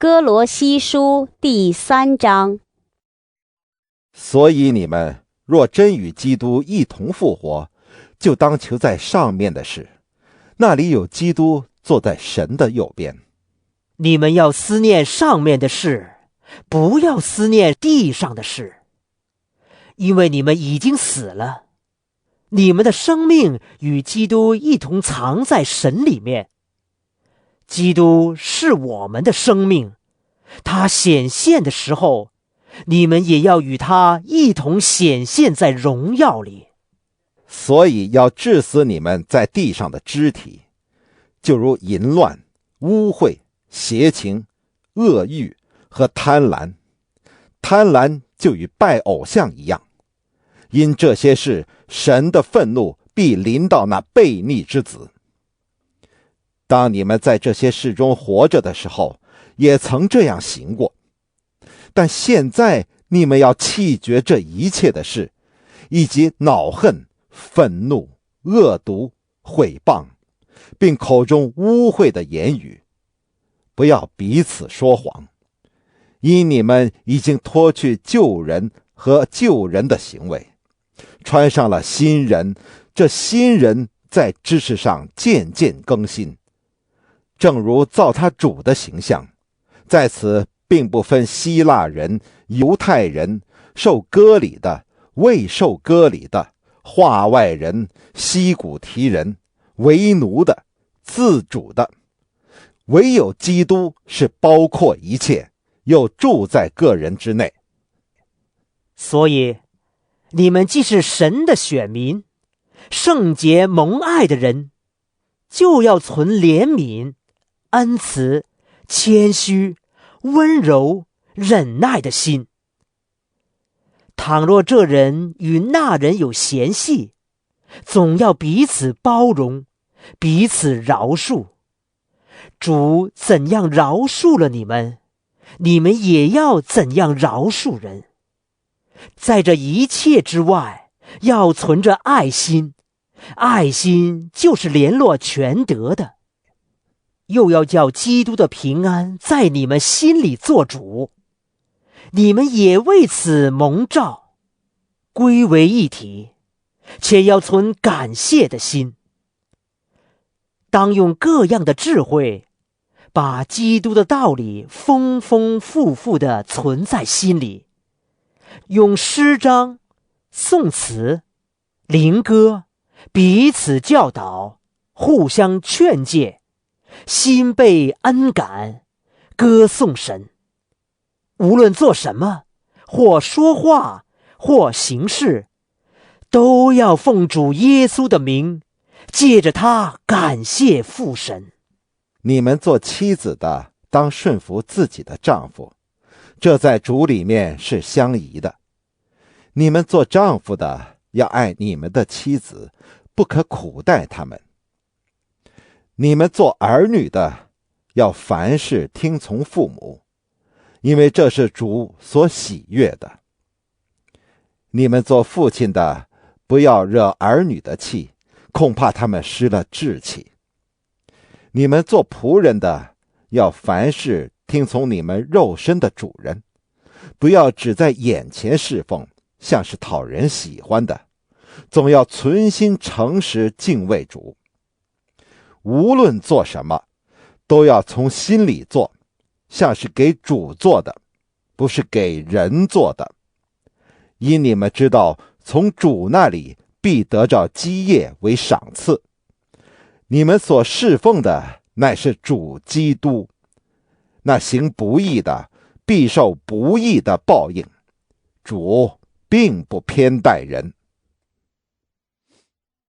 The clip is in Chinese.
哥罗西书第3章。所以你们若真与基督一同复活，就当求在上面的事，那里有基督坐在神的右边。你们要思念上面的事，不要思念地上的事，因为你们已经死了，你们的生命与基督一同藏在神里面。基督是我们的生命，他显现的时候，你们也要与他一同显现在荣耀里。所以要治死你们在地上的肢体，就如淫乱、污秽、邪情、恶欲和贪婪。贪婪就与拜偶像一样。因这些事，神的愤怒必临到那悖逆之子。当你们在这些事中活着的时候，也曾这样行过。但现在你们要弃绝这一切的事，以及恼恨、愤怒、恶毒、毁谤，并口中污秽的言语。不要彼此说谎，因你们已经脱去旧人和旧人的行为，穿上了新人。这新人在知识上渐渐更新，正如造他主的形象。在此并不分希腊人、犹太人，受割礼的、未受割礼的，化外人、西古提人，为奴的、自主的。唯有基督是包括一切，又住在个人之内。所以你们既是神的选民，圣洁蒙爱的人，就要存怜悯、恩慈、谦虚、温柔、忍耐的心。倘若这人与那人有嫌隙，总要彼此包容，彼此饶恕。主怎样饶恕了你们，你们也要怎样饶恕人。在这一切之外，要存着爱心，爱心就是联络全德的。又要叫基督的平安在你们心里做主，你们也为此蒙召，归为一体，且要存感谢的心。当用各样的智慧，把基督的道理丰丰富富地存在心里，用诗章、颂词、灵歌彼此教导，互相劝诫，心被恩感，歌颂神。无论做什么，或说话，或行事，都要奉主耶稣的名，借着他感谢父神。你们做妻子的，当顺服自己的丈夫，这在主里面是相宜的。你们做丈夫的，要爱你们的妻子，不可苦待他们。你们做儿女的，要凡事听从父母，因为这是主所喜悦的。你们做父亲的，不要惹儿女的气，恐怕他们失了志气。你们做仆人的，要凡事听从你们肉身的主人，不要只在眼前侍奉，像是讨人喜欢的，总要存心诚实敬畏主。无论做什么，都要从心里做，像是给主做的，不是给人做的。因你们知道，从主那里必得着基业为赏赐。你们所侍奉的乃是主基督，那行不义的必受不义的报应。主并不偏待人。